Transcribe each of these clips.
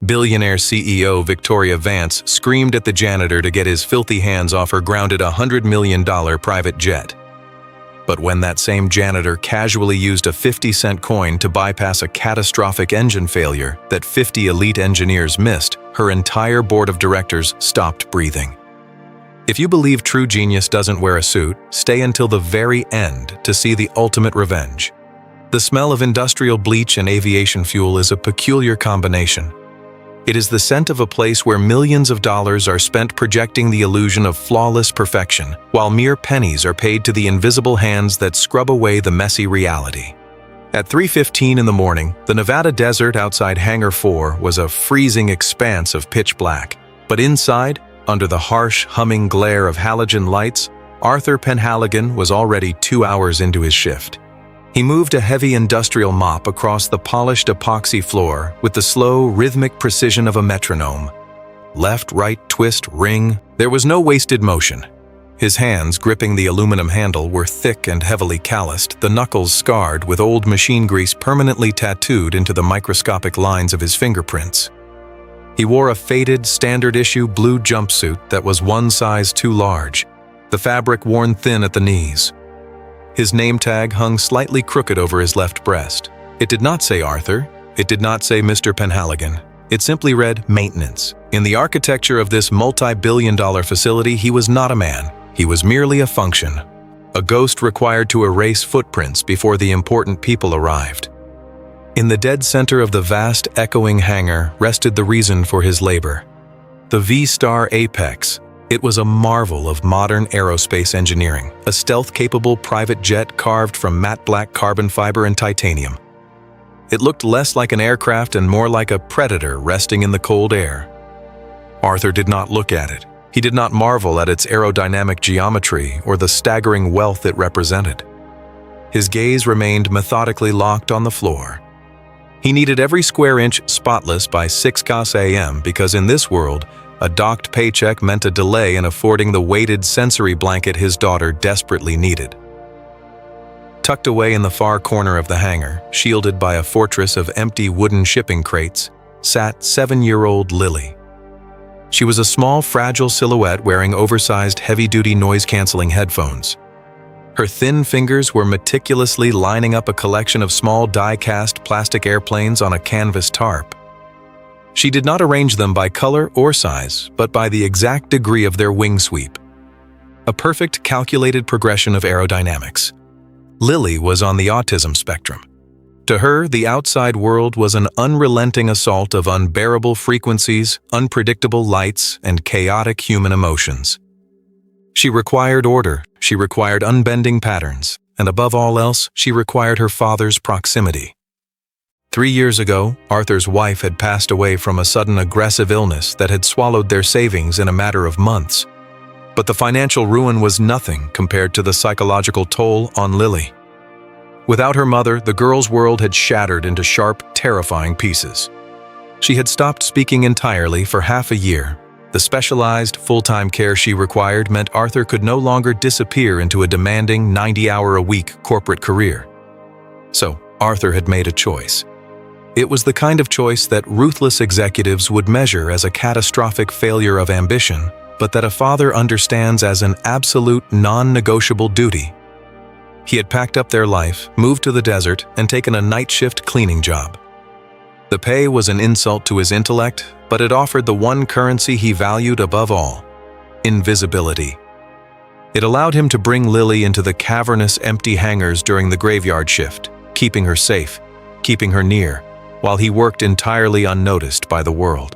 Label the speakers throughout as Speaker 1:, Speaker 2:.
Speaker 1: Billionaire CEO Victoria Vance screamed at the janitor to get his filthy hands off her grounded $100 million private jet. But when that same janitor casually used a 50-cent coin to bypass a catastrophic engine failure that 50 elite engineers missed, her entire board of directors stopped breathing. If you believe true genius doesn't wear a suit, stay until the very end to see the ultimate revenge. The smell of industrial bleach and aviation fuel is a peculiar combination. It is the scent of a place where millions of dollars are spent projecting the illusion of flawless perfection, while mere pennies are paid to the invisible hands that scrub away the messy reality. At 3:15 in the morning, the Nevada desert outside Hangar 4 was a freezing expanse of pitch black. But inside, under the harsh, humming glare of halogen lights, Arthur Penhaligon was already 2 hours into his shift. He moved a heavy industrial mop across the polished epoxy floor with the slow, rhythmic precision of a metronome. Left, right, twist, ring. There was no wasted motion. His hands, gripping the aluminum handle, were thick and heavily calloused, the knuckles scarred with old machine grease permanently tattooed into the microscopic lines of his fingerprints. He wore a faded, standard-issue blue jumpsuit that was one size too large, the fabric worn thin at the knees. His name tag hung slightly crooked over his left breast. It did not say Arthur. It did not say Mr. Penhaligon. It simply read maintenance. In the architecture of this multi-billion-dollar facility, he was not a man. He was merely a function, a ghost required to erase footprints before the important people arrived. In the dead center of the vast, echoing hangar rested the reason for his labor. The V-Star Apex. It was a marvel of modern aerospace engineering, a stealth-capable private jet carved from matte black carbon fiber and titanium. It looked less like an aircraft and more like a predator resting in the cold air. Arthur did not look at it. He did not marvel at its aerodynamic geometry or the staggering wealth it represented. His gaze remained methodically locked on the floor. He needed every square inch spotless by 6 a.m. because in this world, a docked paycheck meant a delay in affording the weighted sensory blanket his daughter desperately needed. Tucked away in the far corner of the hangar, shielded by a fortress of empty wooden shipping crates, sat 7-year-old Lily. She was a small, fragile silhouette wearing oversized, heavy-duty noise-canceling headphones. Her thin fingers were meticulously lining up a collection of small die-cast plastic airplanes on a canvas tarp. She did not arrange them by color or size, but by the exact degree of their wing sweep. A perfect, calculated progression of aerodynamics. Lily was on the autism spectrum. To her, the outside world was an unrelenting assault of unbearable frequencies, unpredictable lights, and chaotic human emotions. She required order, she required unbending patterns, and above all else, she required her father's proximity. 3 years ago, Arthur's wife had passed away from a sudden aggressive illness that had swallowed their savings in a matter of months. But the financial ruin was nothing compared to the psychological toll on Lily. Without her mother, the girl's world had shattered into sharp, terrifying pieces. She had stopped speaking entirely for half a year. The specialized, full-time care she required meant Arthur could no longer disappear into a demanding 90-hour-a-week corporate career. So, Arthur had made a choice. It was the kind of choice that ruthless executives would measure as a catastrophic failure of ambition, but that a father understands as an absolute non-negotiable duty. He had packed up their life, moved to the desert, and taken a night shift cleaning job. The pay was an insult to his intellect, but it offered the one currency he valued above all: invisibility. It allowed him to bring Lily into the cavernous, empty hangars during the graveyard shift, keeping her safe, keeping her near, while he worked entirely unnoticed by the world.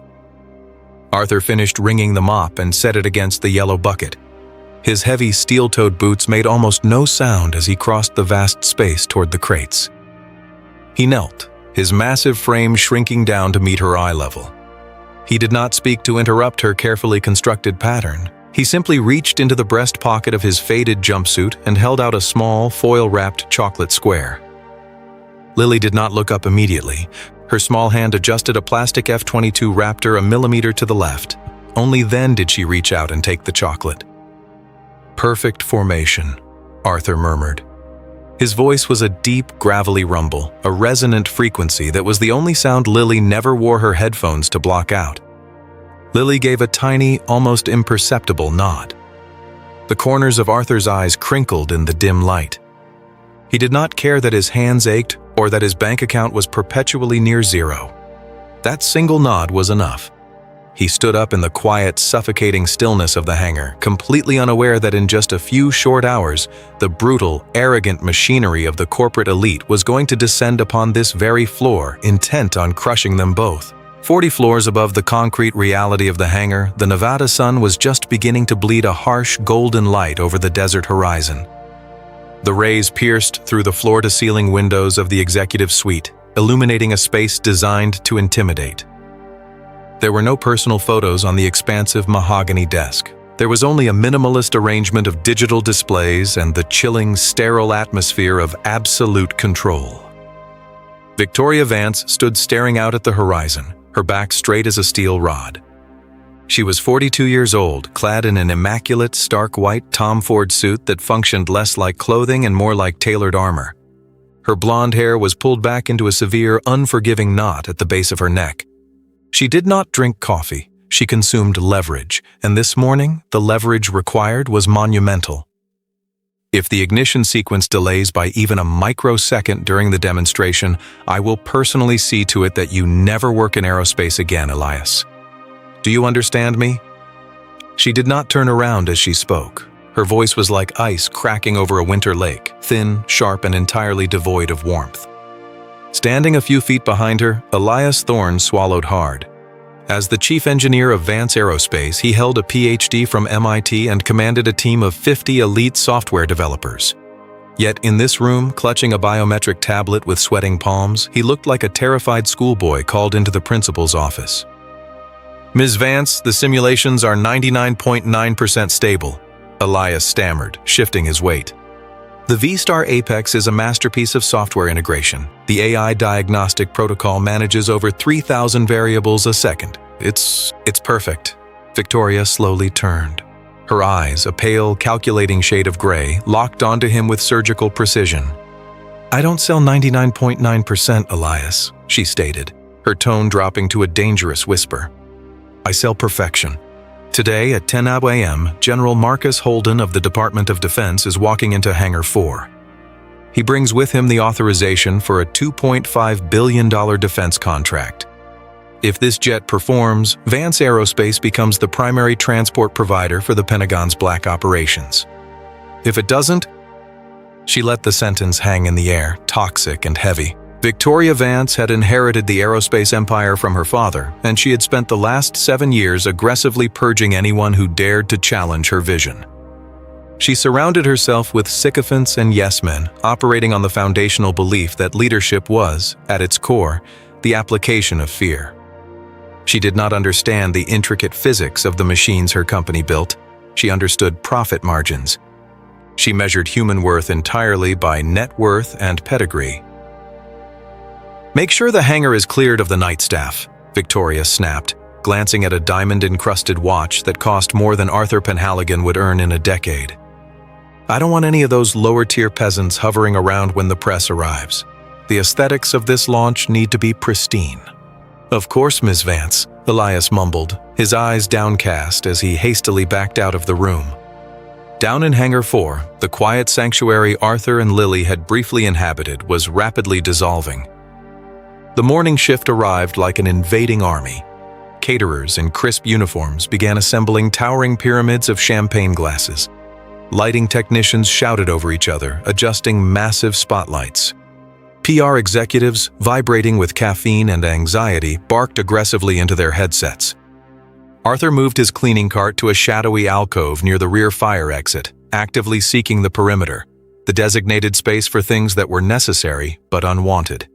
Speaker 1: Arthur finished wringing the mop and set it against the yellow bucket. His heavy steel-toed boots made almost no sound as he crossed the vast space toward the crates. He knelt, his massive frame shrinking down to meet her eye level. He did not speak to interrupt her carefully constructed pattern. He simply reached into the breast pocket of his faded jumpsuit and held out a small, foil-wrapped chocolate square. Lily did not look up immediately. Her small hand adjusted a plastic F-22 Raptor a millimeter to the left. Only then did she reach out and take the chocolate. "Perfect formation," Arthur murmured. His voice was a deep, gravelly rumble, a resonant frequency that was the only sound Lily never wore her headphones to block out. Lily gave a tiny, almost imperceptible nod. The corners of Arthur's eyes crinkled in the dim light. He did not care that his hands ached or that his bank account was perpetually near zero. That single nod was enough. He stood up in the quiet, suffocating stillness of the hangar, completely unaware that in just a few short hours, the brutal, arrogant machinery of the corporate elite was going to descend upon this very floor, intent on crushing them both. 40 floors above the concrete reality of the hangar, the Nevada sun was just beginning to bleed a harsh, golden light over the desert horizon. The rays pierced through the floor-to-ceiling windows of the executive suite, illuminating a space designed to intimidate. There were no personal photos on the expansive mahogany desk. There was only a minimalist arrangement of digital displays and the chilling, sterile atmosphere of absolute control. Victoria Vance stood staring out at the horizon, her back straight as a steel rod. She was 42 years old, clad in an immaculate, stark white Tom Ford suit that functioned less like clothing and more like tailored armor. Her blonde hair was pulled back into a severe, unforgiving knot at the base of her neck. She did not drink coffee. She consumed leverage, and this morning, the leverage required was monumental. If the ignition sequence delays by even a microsecond during the demonstration, I will personally see to it that you never work in aerospace again, Elias. Do you understand me? She did not turn around as she spoke. Her voice was like ice cracking over a winter lake, thin, sharp, and entirely devoid of warmth. Standing a few feet behind her, Elias Thorne swallowed hard. As the chief engineer of Vance Aerospace, he held a PhD from MIT and commanded a team of 50 elite software developers. Yet in this room, clutching a biometric tablet with sweating palms, he looked like a terrified schoolboy called into the principal's office. "Ms. Vance, the simulations are 99.9% stable," Elias stammered, shifting his weight. The V-Star Apex is a masterpiece of software integration. The AI diagnostic protocol manages over 3,000 variables a second. It's perfect. Victoria slowly turned. Her eyes, a pale, calculating shade of gray, locked onto him with surgical precision. "I don't sell 99.9%, Elias," she stated, her tone dropping to a dangerous whisper. "I sell perfection. Today at 10 a.m., General Marcus Holden of the Department of Defense is walking into Hangar 4. He brings with him the authorization for a $2.5 billion defense contract. If this jet performs, Vance Aerospace becomes the primary transport provider for the Pentagon's black operations. If it doesn't..." She let the sentence hang in the air, toxic and heavy. Victoria Vance had inherited the aerospace empire from her father, and she had spent the last 7 years aggressively purging anyone who dared to challenge her vision. She surrounded herself with sycophants and yes-men, operating on the foundational belief that leadership was, at its core, the application of fear. She did not understand the intricate physics of the machines her company built. She understood profit margins. She measured human worth entirely by net worth and pedigree. "Make sure the hangar is cleared of the night staff," Victoria snapped, glancing at a diamond-encrusted watch that cost more than Arthur Penhaligon would earn in a decade. "I don't want any of those lower-tier peasants hovering around when the press arrives. The aesthetics of this launch need to be pristine." "Of course, Ms. Vance," Elias mumbled, his eyes downcast as he hastily backed out of the room. Down in Hangar 4, the quiet sanctuary Arthur and Lily had briefly inhabited was rapidly dissolving. The morning shift arrived like an invading army. Caterers in crisp uniforms began assembling towering pyramids of champagne glasses. Lighting technicians shouted over each other, adjusting massive spotlights. PR executives, vibrating with caffeine and anxiety, barked aggressively into their headsets. Arthur moved his cleaning cart to a shadowy alcove near the rear fire exit, actively seeking the perimeter, the designated space for things that were necessary but unwanted.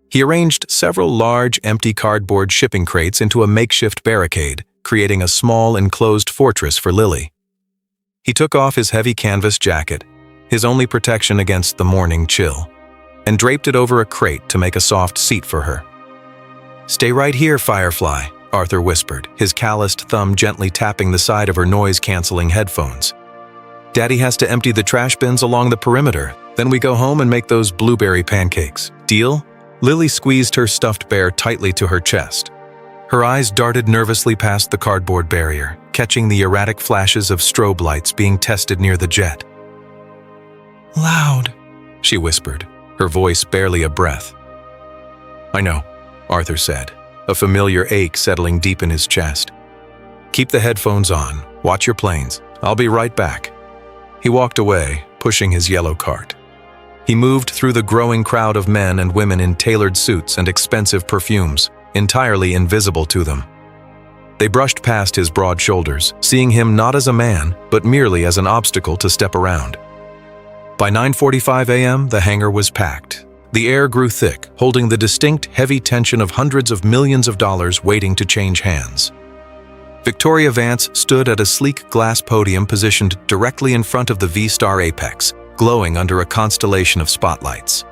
Speaker 1: He arranged several large, empty cardboard shipping crates into a makeshift barricade, creating a small, enclosed fortress for Lily. He took off his heavy canvas jacket, his only protection against the morning chill, and draped it over a crate to make a soft seat for her. "Stay right here, Firefly," Arthur whispered, his calloused thumb gently tapping the side of her noise-canceling headphones. "Daddy has to empty the trash bins along the perimeter. Then we go home and make those blueberry pancakes. Deal? Lily squeezed her stuffed bear tightly to her chest. Her eyes darted nervously past the cardboard barrier, catching the erratic flashes of strobe lights being tested near the jet. "Loud," she whispered, her voice barely a breath. "I know," Arthur said, a familiar ache settling deep in his chest. "Keep the headphones on. Watch your planes. I'll be right back." He walked away, pushing his yellow cart. He moved through the growing crowd of men and women in tailored suits and expensive perfumes, entirely invisible to them. They brushed past his broad shoulders, seeing him not as a man, but merely as an obstacle to step around. By 9:45 a.m., the hangar was packed. The air grew thick, holding the distinct, heavy tension of hundreds of millions of dollars waiting to change hands. Victoria Vance stood at a sleek glass podium positioned directly in front of the V-Star apex, glowing under a constellation of spotlights.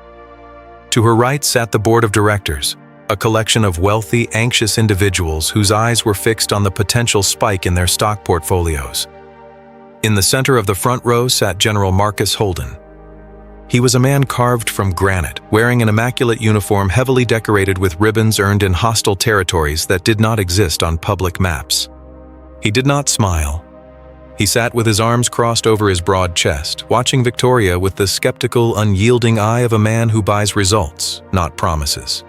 Speaker 1: To her right sat the board of directors, a collection of wealthy, anxious individuals whose eyes were fixed on the potential spike in their stock portfolios. In the center of the front row sat General Marcus Holden. He was a man carved from granite, wearing an immaculate uniform heavily decorated with ribbons earned in hostile territories that did not exist on public maps. He did not smile. He sat with his arms crossed over his broad chest, watching Victoria with the skeptical, unyielding eye of a man who buys results, not promises.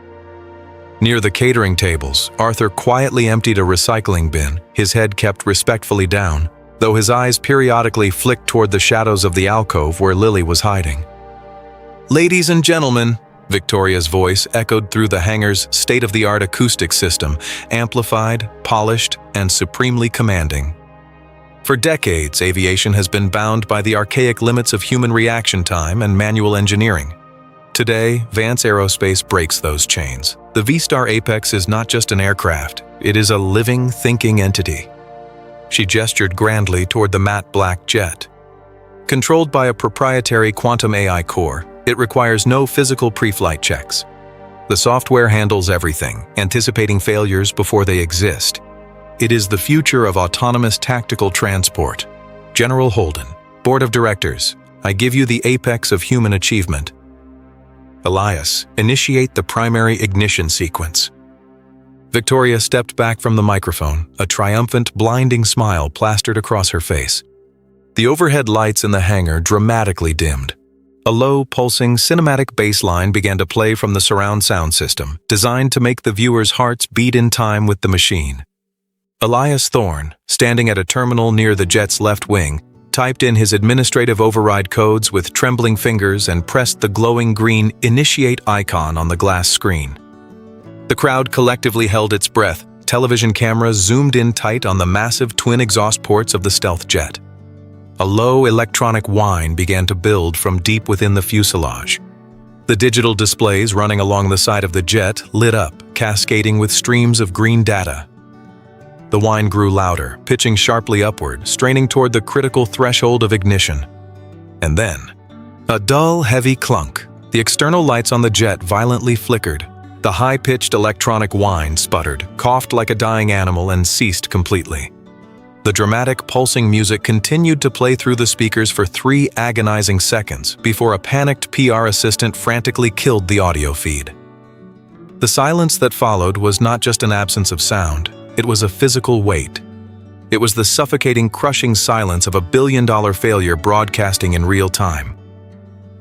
Speaker 1: Near the catering tables, Arthur quietly emptied a recycling bin, his head kept respectfully down, though his eyes periodically flicked toward the shadows of the alcove where Lily was hiding. "Ladies and gentlemen," Victoria's voice echoed through the hangar's state-of-the-art acoustic system, amplified, polished, and supremely commanding. For decades, aviation has been bound by the archaic limits of human reaction time and manual engineering. Today, Vance Aerospace breaks those chains. The V-Star Apex is not just an aircraft, it is a living, thinking entity. She gestured grandly toward the matte black jet. Controlled by a proprietary quantum AI core, it requires no physical pre-flight checks. The software handles everything, anticipating failures before they exist. It is the future of autonomous tactical transport. General Holden, Board of Directors, I give you the apex of human achievement. Elias, initiate the primary ignition sequence. Victoria stepped back from the microphone, a triumphant, blinding smile plastered across her face. The overhead lights in the hangar dramatically dimmed. A low, pulsing, cinematic bass line began to play from the surround sound system, designed to make the viewers' hearts beat in time with the machine. Elias Thorne, standing at a terminal near the jet's left wing, typed in his administrative override codes with trembling fingers and pressed the glowing green Initiate icon on the glass screen. The crowd collectively held its breath. Television cameras zoomed in tight on the massive twin exhaust ports of the stealth jet. A low electronic whine began to build from deep within the fuselage. The digital displays running along the side of the jet lit up, cascading with streams of green data. The whine grew louder, pitching sharply upward, straining toward the critical threshold of ignition. And then, a dull, heavy clunk. The external lights on the jet violently flickered. The high-pitched electronic whine sputtered, coughed like a dying animal, and ceased completely. The dramatic, pulsing music continued to play through the speakers for 3 agonizing seconds before a panicked PR assistant frantically killed the audio feed. The silence that followed was not just an absence of sound, it was a physical weight. It was the suffocating, crushing silence of a billion-dollar failure broadcasting in real time.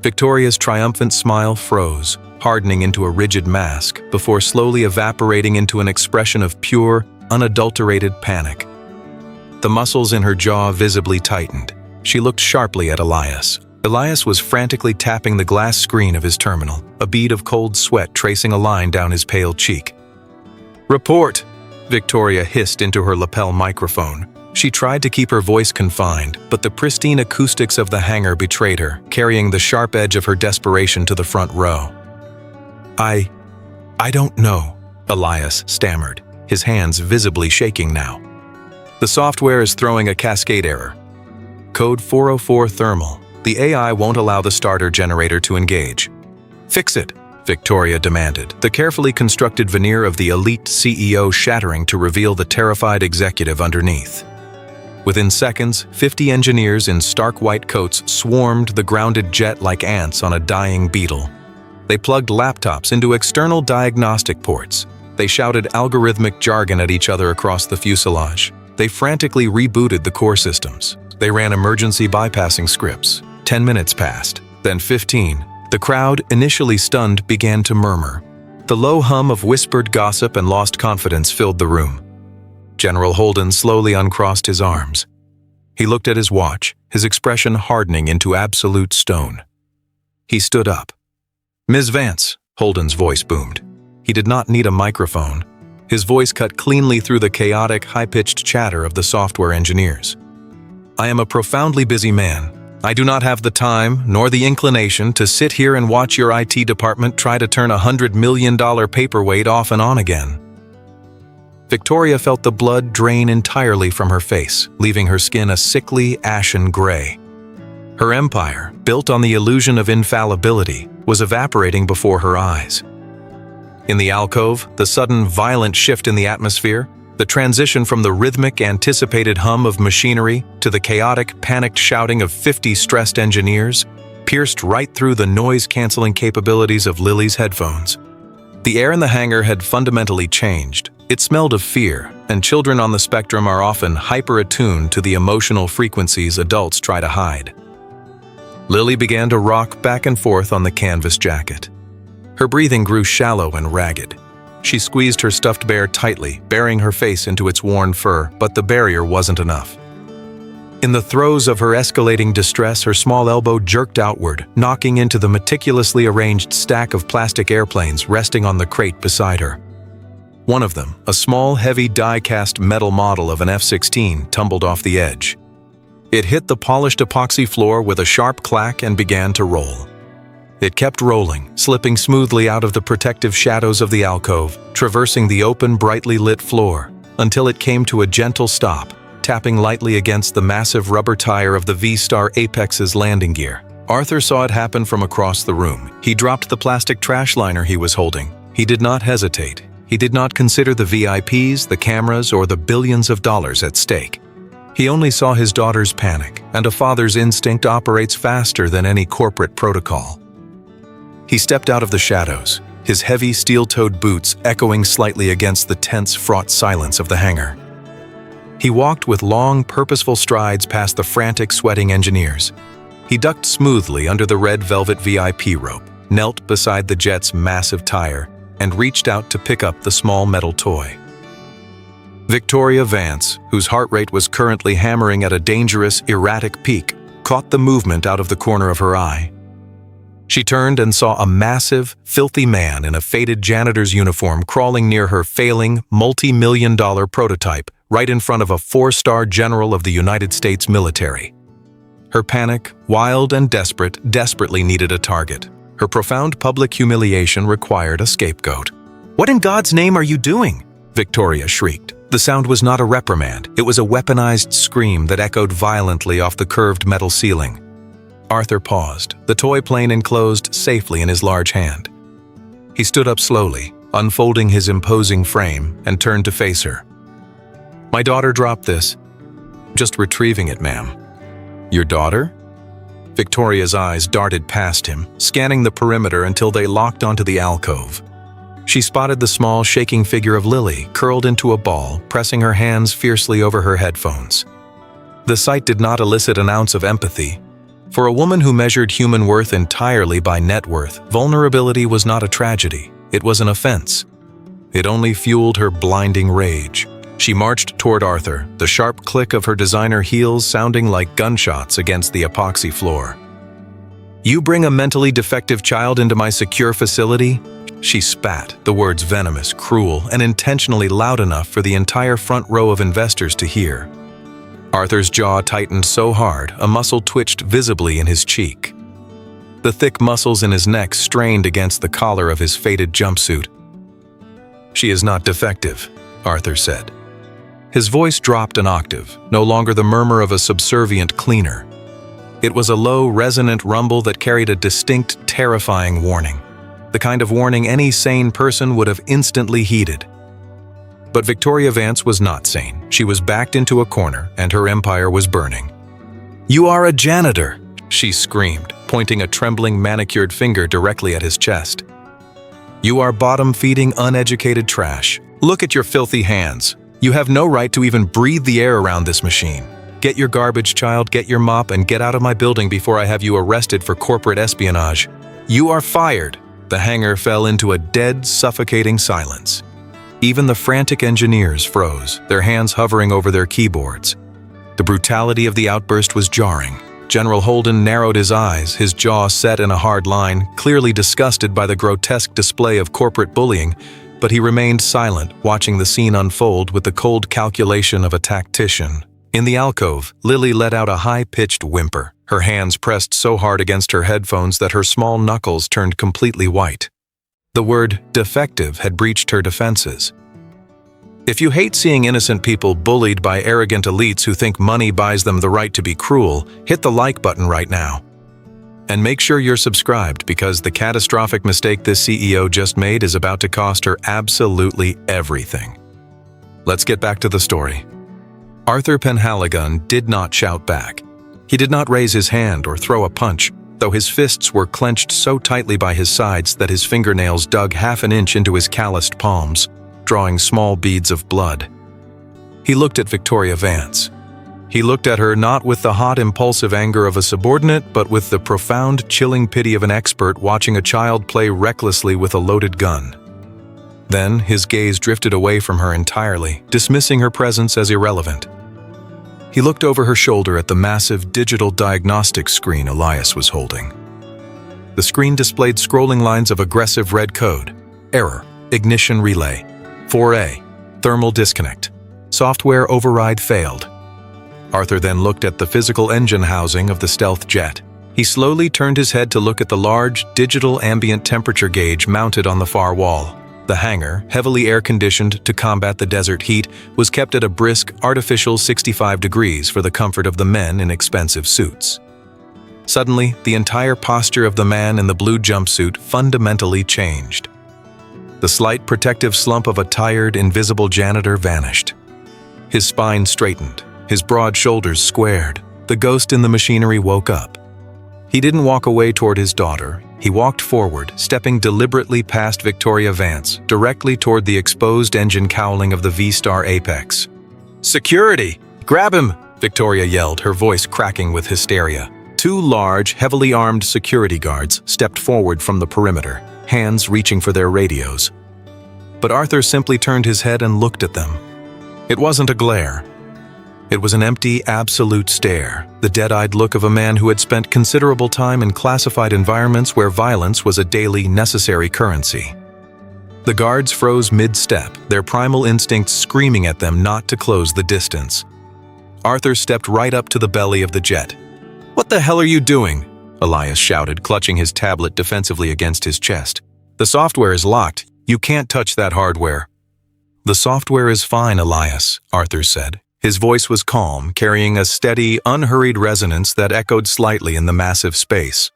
Speaker 1: Victoria's triumphant smile froze, hardening into a rigid mask before slowly evaporating into an expression of pure, unadulterated panic. The muscles in her jaw visibly tightened. She looked sharply at Elias. Elias was frantically tapping the glass screen of his terminal, a bead of cold sweat tracing a line down his pale cheek. "Report!" Victoria hissed into her lapel microphone. She tried to keep her voice confined, but the pristine acoustics of the hangar betrayed her, carrying the sharp edge of her desperation to the front row. I don't know," Elias stammered, his hands visibly shaking now. "The software is throwing a cascade error. Code 404 thermal. The AI won't allow the starter generator to engage." "Fix it," Victoria demanded, the carefully constructed veneer of the elite CEO shattering to reveal the terrified executive underneath. Within seconds, 50 engineers in stark white coats swarmed the grounded jet like ants on a dying beetle. They plugged laptops into external diagnostic ports. They shouted algorithmic jargon at each other across the fuselage. They frantically rebooted the core systems. They ran emergency bypassing scripts. 10 minutes passed, then 15. The crowd, initially stunned, began to murmur. The low hum of whispered gossip and lost confidence filled the room. General Holden slowly uncrossed his arms. He looked at his watch, his expression hardening into absolute stone. He stood up. "Ms. Vance," Holden's voice boomed. He did not need a microphone. His voice cut cleanly through the chaotic, high-pitched chatter of the software engineers. "I am a profoundly busy man. I do not have the time nor the inclination to sit here and watch your IT department try to turn a $100 million paperweight off and on again." Victoria felt the blood drain entirely from her face, leaving her skin a sickly, ashen gray. Her empire, built on the illusion of infallibility, was evaporating before her eyes. In the alcove, the sudden violent shift in the atmosphere, the transition from the rhythmic, anticipated hum of machinery to the chaotic, panicked shouting of 50 stressed engineers, pierced right through the noise-canceling capabilities of Lily's headphones. The air in the hangar had fundamentally changed. It smelled of fear, and children on the spectrum are often hyper-attuned to the emotional frequencies adults try to hide. Lily began to rock back and forth on the canvas jacket. Her breathing grew shallow and ragged. She squeezed her stuffed bear tightly, burying her face into its worn fur, but the barrier wasn't enough. In the throes of her escalating distress, her small elbow jerked outward, knocking into the meticulously arranged stack of plastic airplanes resting on the crate beside her. One of them, a small, heavy die-cast metal model of an F-16, tumbled off the edge. It hit the polished epoxy floor with a sharp clack and began to roll. It kept rolling, slipping smoothly out of the protective shadows of the alcove, traversing the open, brightly lit floor, until it came to a gentle stop, tapping lightly against the massive rubber tire of the V-Star Apex's landing gear. Arthur saw it happen from across the room. He dropped the plastic trash liner he was holding. He did not hesitate. He did not consider the VIPs, the cameras, or the billions of dollars at stake. He only saw his daughter's panic, and a father's instinct operates faster than any corporate protocol. He stepped out of the shadows, his heavy steel-toed boots echoing slightly against the tense, fraught silence of the hangar. He walked with long, purposeful strides past the frantic, sweating engineers. He ducked smoothly under the red velvet VIP rope, knelt beside the jet's massive tire, and reached out to pick up the small metal toy. Victoria Vance, whose heart rate was currently hammering at a dangerous, erratic peak, caught the movement out of the corner of her eye. She turned and saw a massive, filthy man in a faded janitor's uniform crawling near her failing, multi-million-dollar prototype right in front of a 4-star general of the United States military. Her panic, wild and desperate, desperately needed a target. Her profound public humiliation required a scapegoat. "What in God's name are you doing?" Victoria shrieked. The sound was not a reprimand. It was a weaponized scream that echoed violently off the curved metal ceiling. Arthur paused, the toy plane enclosed safely in his large hand. He stood up slowly, unfolding his imposing frame, and turned to face her. "My daughter dropped this." "Just retrieving it, ma'am." "Your daughter?" Victoria's eyes darted past him, scanning the perimeter until they locked onto the alcove. She spotted the small, shaking figure of Lily, curled into a ball, pressing her hands fiercely over her headphones. The sight did not elicit an ounce of empathy. For a woman who measured human worth entirely by net worth, vulnerability was not a tragedy, it was an offense. It only fueled her blinding rage. She marched toward Arthur, the sharp click of her designer heels sounding like gunshots against the epoxy floor. "You bring a mentally defective child into my secure facility?" She spat, the words venomous, cruel, and intentionally loud enough for the entire front row of investors to hear. Arthur's jaw tightened so hard, a muscle twitched visibly in his cheek. The thick muscles in his neck strained against the collar of his faded jumpsuit. "She is not defective," Arthur said. His voice dropped an octave, no longer the murmur of a subservient cleaner. It was a low, resonant rumble that carried a distinct, terrifying warning. The kind of warning any sane person would have instantly heeded. But Victoria Vance was not sane. She was backed into a corner, and her empire was burning. "You are a janitor!" she screamed, pointing a trembling manicured finger directly at his chest. "You are bottom-feeding, uneducated trash. Look at your filthy hands. You have no right to even breathe the air around this machine. Get your garbage, child, get your mop, and get out of my building before I have you arrested for corporate espionage. You are fired." The hangar fell into a dead, suffocating silence. Even the frantic engineers froze, their hands hovering over their keyboards. The brutality of the outburst was jarring. General Holden narrowed his eyes, his jaw set in a hard line, clearly disgusted by the grotesque display of corporate bullying, but he remained silent, watching the scene unfold with the cold calculation of a tactician. In the alcove, Lily let out a high-pitched whimper, her hands pressed so hard against her headphones that her small knuckles turned completely white. The word defective had breached her defenses. If you hate seeing innocent people bullied by arrogant elites who think money buys them the right to be cruel, hit the like button right now. And make sure you're subscribed, because the catastrophic mistake this CEO just made is about to cost her absolutely everything. Let's get back to the story. Arthur Penhaligon did not shout back. He did not raise his hand or throw a punch, though his fists were clenched so tightly by his sides that his fingernails dug half an inch into his calloused palms, drawing small beads of blood. He looked at Victoria Vance. He looked at her not with the hot, impulsive anger of a subordinate, but with the profound, chilling pity of an expert watching a child play recklessly with a loaded gun. Then his gaze drifted away from her entirely, dismissing her presence as irrelevant. He looked over her shoulder at the massive digital diagnostic screen Elias was holding. The screen displayed scrolling lines of aggressive red code. Error. Ignition relay. 4A. Thermal disconnect. Software override failed. Arthur then looked at the physical engine housing of the stealth jet. He slowly turned his head to look at the large, digital ambient temperature gauge mounted on the far wall. The hangar, heavily air-conditioned to combat the desert heat, was kept at a brisk, artificial 65 degrees for the comfort of the men in expensive suits. Suddenly, the entire posture of the man in the blue jumpsuit fundamentally changed. The slight protective slump of a tired, invisible janitor vanished. His spine straightened, his broad shoulders squared. The ghost in the machinery woke up. He didn't walk away toward his daughter. He walked forward, stepping deliberately past Victoria Vance, directly toward the exposed engine cowling of the V-Star Apex. "Security! Grab him!" Victoria yelled, her voice cracking with hysteria. Two large, heavily armed security guards stepped forward from the perimeter, hands reaching for their radios. But Arthur simply turned his head and looked at them. It wasn't a glare. It was an empty, absolute stare, the dead-eyed look of a man who had spent considerable time in classified environments where violence was a daily, necessary currency. The guards froze mid-step, their primal instincts screaming at them not to close the distance. Arthur stepped right up to the belly of the jet. "What the hell are you doing?" Elias shouted, clutching his tablet defensively against his chest. "The software is locked. You can't touch that hardware." "The software is fine, Elias," Arthur said. His voice was calm, carrying a steady, unhurried resonance that echoed slightly in the massive space.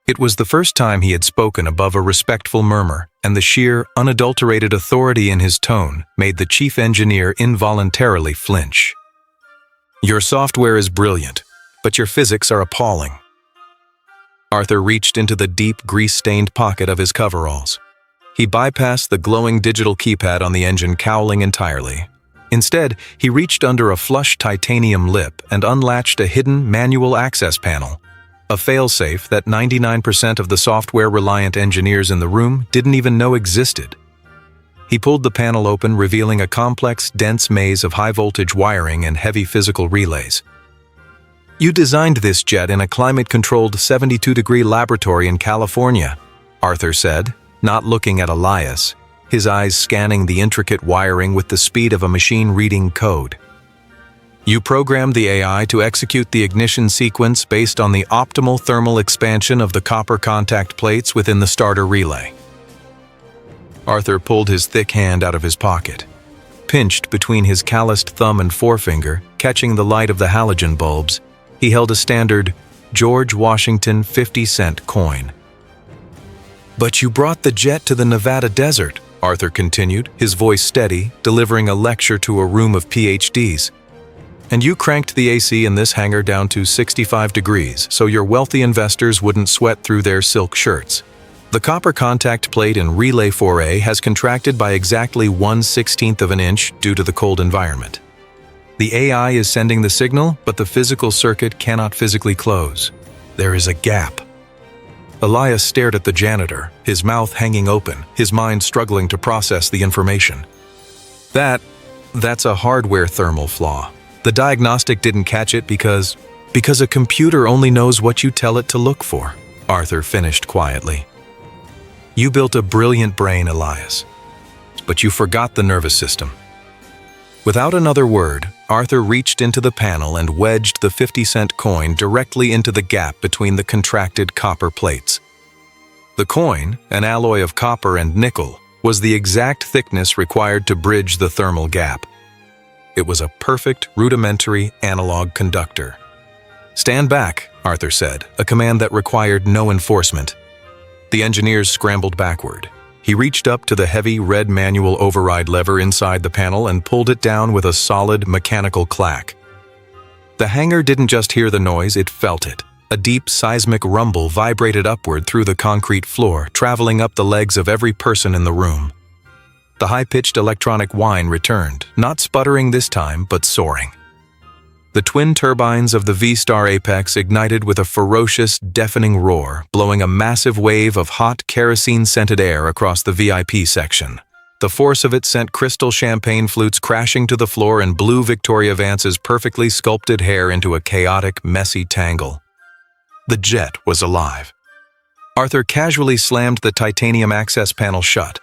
Speaker 1: It was the first time he had spoken above a respectful murmur, and the sheer, unadulterated authority in his tone made the chief engineer involuntarily flinch. "Your software is brilliant, but your physics are appalling." Arthur reached into the deep, grease-stained pocket of his coveralls. He bypassed the glowing digital keypad on the engine cowling entirely. Instead, he reached under a flush titanium lip and unlatched a hidden manual access panel, a failsafe that 99% of the software-reliant engineers in the room didn't even know existed. He pulled the panel open, revealing a complex, dense maze of high-voltage wiring and heavy physical relays. "You designed this jet in a climate-controlled 72-degree laboratory in California," Arthur said, not looking at Elias, his eyes scanning the intricate wiring with the speed of a machine reading code. "You programmed the AI to execute the ignition sequence based on the optimal thermal expansion of the copper contact plates within the starter relay." Arthur pulled his thick hand out of his pocket. Pinched between his calloused thumb and forefinger, catching the light of the halogen bulbs, he held a standard George Washington 50-cent coin. "But you brought the jet to the Nevada desert," Arthur continued, his voice steady, delivering a lecture to a room of PhDs. And you cranked the AC in this hangar down to 65 degrees so your wealthy investors wouldn't sweat through their silk shirts. The copper contact plate in Relay 4A has contracted by exactly 1/16 of an inch due to the cold environment. The AI is sending the signal, but the physical circuit cannot physically close. There is a gap. Elias stared at the janitor, his mouth hanging open, his mind struggling to process the information. That's a hardware thermal flaw. The diagnostic didn't catch it because a computer only knows what you tell it to look for, Arthur finished quietly. You built a brilliant brain, Elias, but you forgot the nervous system. Without another word, Arthur reached into the panel and wedged the 50-cent coin directly into the gap between the contracted copper plates. The coin, an alloy of copper and nickel, was the exact thickness required to bridge the thermal gap. It was a perfect, rudimentary analog conductor. Stand back, Arthur said, a command that required no enforcement. The engineers scrambled backward. He reached up to the heavy red manual override lever inside the panel and pulled it down with a solid mechanical clack. The hangar didn't just hear the noise, it felt it. A deep seismic rumble vibrated upward through the concrete floor, traveling up the legs of every person in the room. The high-pitched electronic whine returned, not sputtering this time, but soaring. The twin turbines of the V-Star Apex ignited with a ferocious, deafening roar, blowing a massive wave of hot, kerosene-scented air across the VIP section. The force of it sent crystal champagne flutes crashing to the floor and blew Victoria Vance's perfectly sculpted hair into a chaotic, messy tangle. The jet was alive. Arthur casually slammed the titanium access panel shut.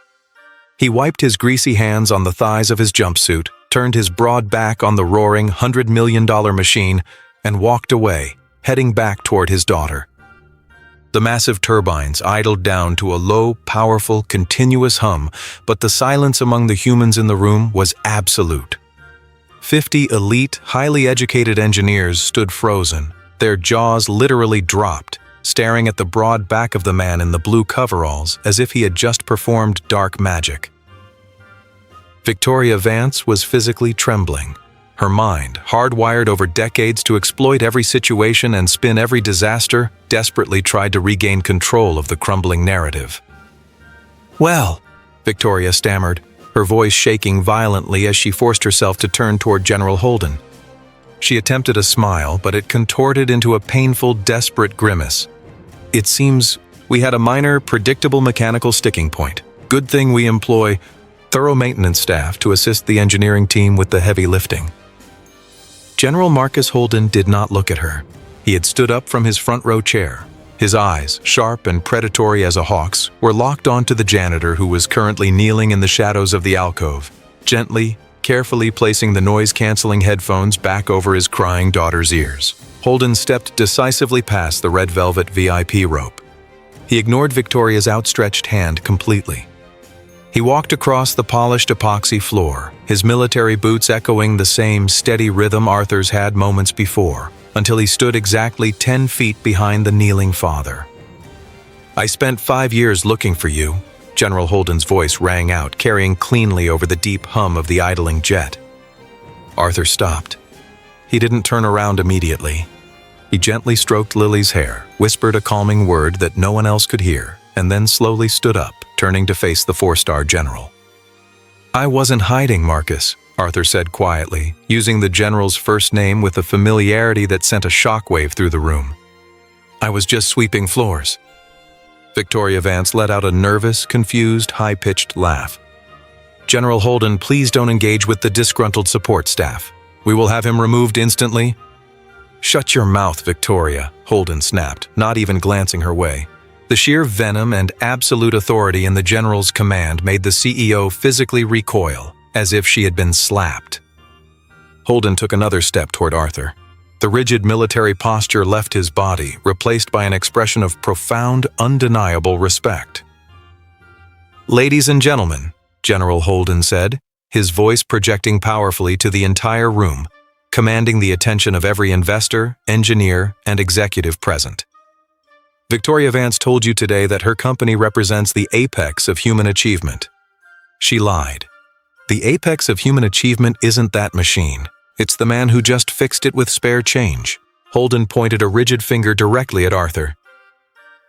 Speaker 1: He wiped his greasy hands on the thighs of his jumpsuit, turned his broad back on the roaring $100 million machine, and walked away, heading back toward his daughter. The massive turbines idled down to a low, powerful, continuous hum, but the silence among the humans in the room was absolute. 50 elite, highly educated engineers stood frozen, their jaws literally dropped, staring at the broad back of the man in the blue coveralls as if he had just performed dark magic. Victoria Vance was physically trembling. Her mind, hardwired over decades to exploit every situation and spin every disaster, desperately tried to regain control of the crumbling narrative. "Well," Victoria stammered, her voice shaking violently as she forced herself to turn toward General Holden. She attempted a smile, but it contorted into a painful, desperate grimace. "It seems we had a minor, predictable mechanical sticking point. Good thing we employ thorough maintenance staff to assist the engineering team with the heavy lifting." General Marcus Holden did not look at her. He had stood up from his front row chair. His eyes, sharp and predatory as a hawk's, were locked onto the janitor who was currently kneeling in the shadows of the alcove, gently, carefully placing the noise-canceling headphones back over his crying daughter's ears. Holden stepped decisively past the red velvet VIP rope. He ignored Victoria's outstretched hand completely. He walked across the polished epoxy floor, his military boots echoing the same steady rhythm Arthur's had moments before, until he stood exactly 10 feet behind the kneeling father. "I spent 5 years looking for you," General Holden's voice rang out, carrying cleanly over the deep hum of the idling jet. Arthur stopped. He didn't turn around immediately. He gently stroked Lily's hair, whispered a calming word that no one else could hear, and then slowly stood up, turning to face the 4-star general. "I wasn't hiding, Marcus," Arthur said quietly, using the general's first name with a familiarity that sent a shockwave through the room. "I was just sweeping floors." Victoria Vance let out a nervous, confused, high-pitched laugh. "General Holden, please don't engage with the disgruntled support staff. We will have him removed instantly." "Shut your mouth, Victoria," Holden snapped, not even glancing her way. The sheer venom and absolute authority in the general's command made the CEO physically recoil, as if she had been slapped. Holden took another step toward Arthur. The rigid military posture left his body, replaced by an expression of profound, undeniable respect. "Ladies and gentlemen," General Holden said, his voice projecting powerfully to the entire room, commanding the attention of every investor, engineer, and executive present. "Victoria Vance told you today that her company represents the apex of human achievement. She lied. The apex of human achievement isn't that machine. It's the man who just fixed it with spare change. Holden pointed a rigid finger directly at Arthur.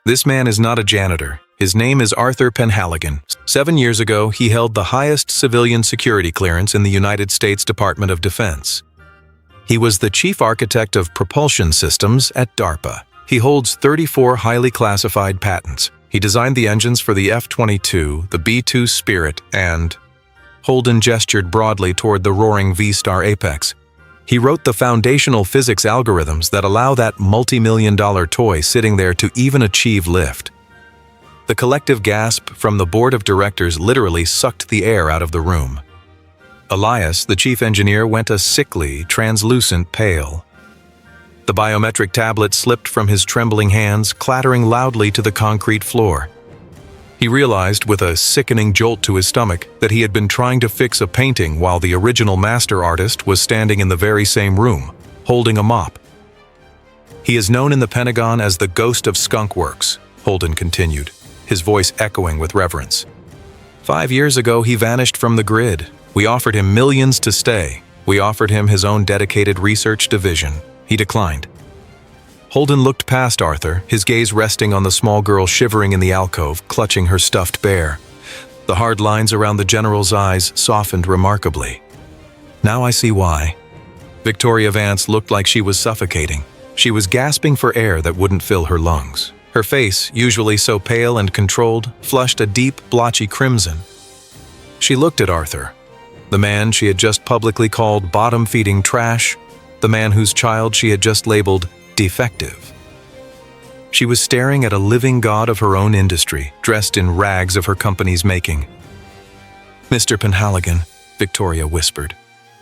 Speaker 1: This man is not a janitor. His name is Arthur Penhaligon. 7 years ago, he held the highest civilian security clearance in the United States Department of Defense. He was the chief architect of propulsion systems at DARPA. He holds 34 highly classified patents. He designed the engines for the F-22, the B-2 Spirit, and... Holden gestured broadly toward the roaring V-Star Apex. He wrote the foundational physics algorithms that allow that multi-million-dollar toy sitting there to even achieve lift. The collective gasp from the board of directors literally sucked the air out of the room. Elias, the chief engineer, went a sickly, translucent pale. The biometric tablet slipped from his trembling hands, clattering loudly to the concrete floor. He realized, with a sickening jolt to his stomach, that he had been trying to fix a painting while the original master artist was standing in the very same room, holding a mop. He is known in the Pentagon as the Ghost of Skunk Works, Holden continued, his voice echoing with reverence. 5 years ago, he vanished from the grid. We offered him millions to stay. We offered him his own dedicated research division. He declined. Holden looked past Arthur, his gaze resting on the small girl shivering in the alcove, clutching her stuffed bear. The hard lines around the general's eyes softened remarkably. Now I see why. Victoria Vance looked like she was suffocating. She was gasping for air that wouldn't fill her lungs. Her face, usually so pale and controlled, flushed a deep, blotchy crimson. She looked at Arthur, the man she had just publicly called bottom-feeding trash, the man whose child she had just labeled defective. She was staring at a living god of her own industry, dressed in rags of her company's making. "Mr. Penhaligon," Victoria whispered.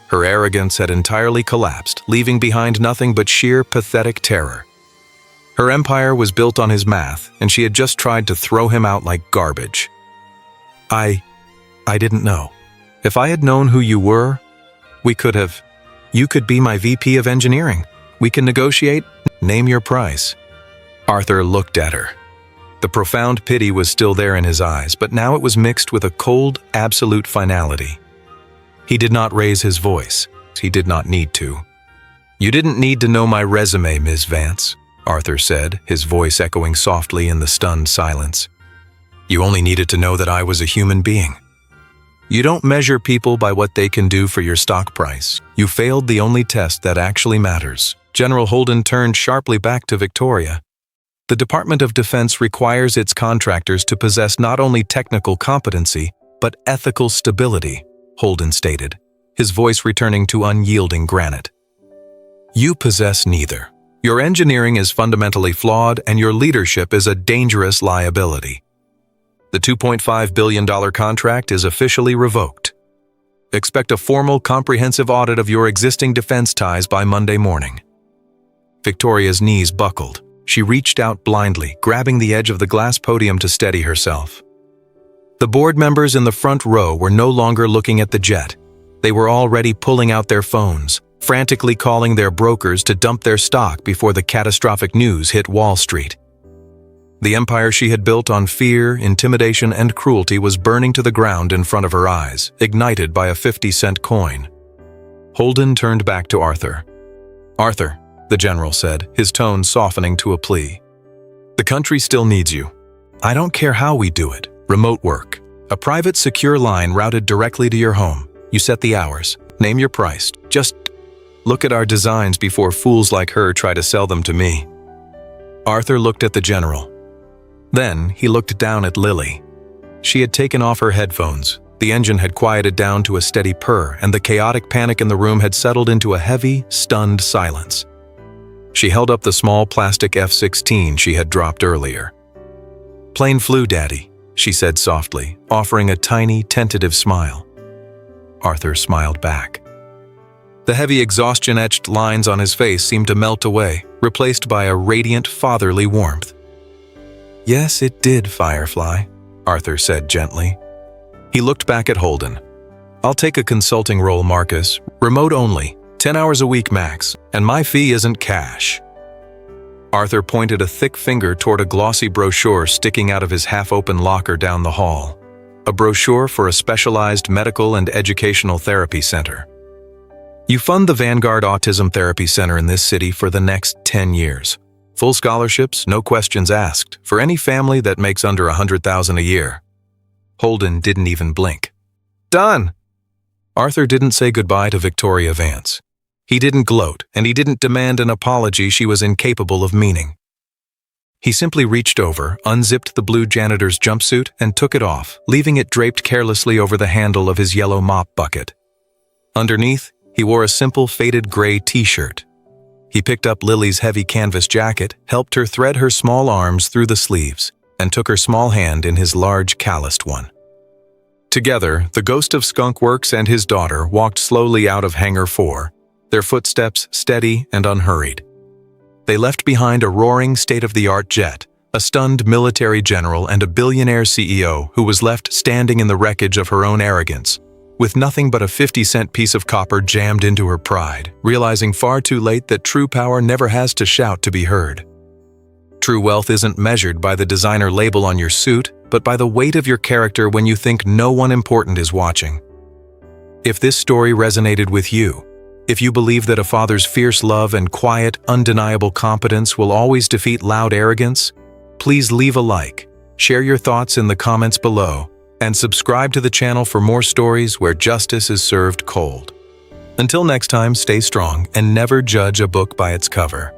Speaker 1: Her arrogance had entirely collapsed, leaving behind nothing but sheer, pathetic terror. Her empire was built on his math, and she had just tried to throw him out like garbage. I didn't know. If I had known who you were, we could have... You could be my VP of engineering. We can negotiate. Name your price." Arthur looked at her. The profound pity was still there in his eyes, but now it was mixed with a cold, absolute finality. He did not raise his voice. He did not need to. "You didn't need to know my resume, Ms. Vance," Arthur said, his voice echoing softly in the stunned silence. "You only needed to know that I was a human being. You don't measure people by what they can do for your stock price. You failed the only test that actually matters." General Holden turned sharply back to Victoria. "The Department of Defense requires its contractors to possess not only technical competency, but ethical stability," Holden stated, his voice returning to unyielding granite. "You possess neither. Your engineering is fundamentally flawed, and your leadership is a dangerous liability. The $2.5 billion contract is officially revoked. Expect a formal, comprehensive audit of your existing defense ties by Monday morning." Victoria's knees buckled. She reached out blindly, grabbing the edge of the glass podium to steady herself. The board members in the front row were no longer looking at the jet. They were already pulling out their phones, frantically calling their brokers to dump their stock before the catastrophic news hit Wall Street. The empire she had built on fear, intimidation, and cruelty was burning to the ground in front of her eyes, ignited by a 50-cent coin. Holden turned back to Arthur. "Arthur," the general said, his tone softening to a plea. "The country still needs you. I don't care how we do it. Remote work. A private, secure line routed directly to your home. You set the hours. Name your price. Just look at our designs before fools like her try to sell them to me." Arthur looked at the general. Then he looked down at Lily. She had taken off her headphones. The engine had quieted down to a steady purr, and the chaotic panic in the room had settled into a heavy, stunned silence. She held up the small plastic F-16 she had dropped earlier. "Plane flew, Daddy," she said softly, offering a tiny, tentative smile. Arthur smiled back. The heavy exhaustion-etched lines on his face seemed to melt away, replaced by a radiant, fatherly warmth. "Yes, it did, Firefly," Arthur said gently. He looked back at Holden. "I'll take a consulting role, Marcus. Remote only. 10 hours a week max, and my fee isn't cash." Arthur pointed a thick finger toward a glossy brochure sticking out of his half-open locker down the hall. a brochure for a specialized medical and educational therapy center. You fund the Vanguard Autism Therapy Center in this city for the next 10 years. Full scholarships, no questions asked, for any family that makes under $100,000 a year. Holden didn't even blink. Done! Arthur didn't say goodbye to Victoria Vance. He didn't gloat, and he didn't demand an apology she was incapable of meaning. He simply reached over, unzipped the blue janitor's jumpsuit, and took it off, leaving it draped carelessly over the handle of his yellow mop bucket. Underneath, he wore a simple faded gray t-shirt. He picked up Lily's heavy canvas jacket, helped her thread her small arms through the sleeves, and took her small hand in his large, calloused one. Together, the ghost of Skunk Works and his daughter walked slowly out of Hangar 4, their footsteps steady and unhurried. They left behind a roaring, state-of-the-art jet, a stunned military general, and a billionaire CEO who was left standing in the wreckage of her own arrogance, with nothing but a 50-cent piece of copper jammed into her pride, realizing far too late that true power never has to shout to be heard. True wealth isn't measured by the designer label on your suit, but by the weight of your character when you think no one important is watching. If this story resonated with you, if you believe that a father's fierce love and quiet, undeniable competence will always defeat loud arrogance, please leave a like, share your thoughts in the comments below, and subscribe to the channel for more stories where justice is served cold. Until next time, stay strong and never judge a book by its cover.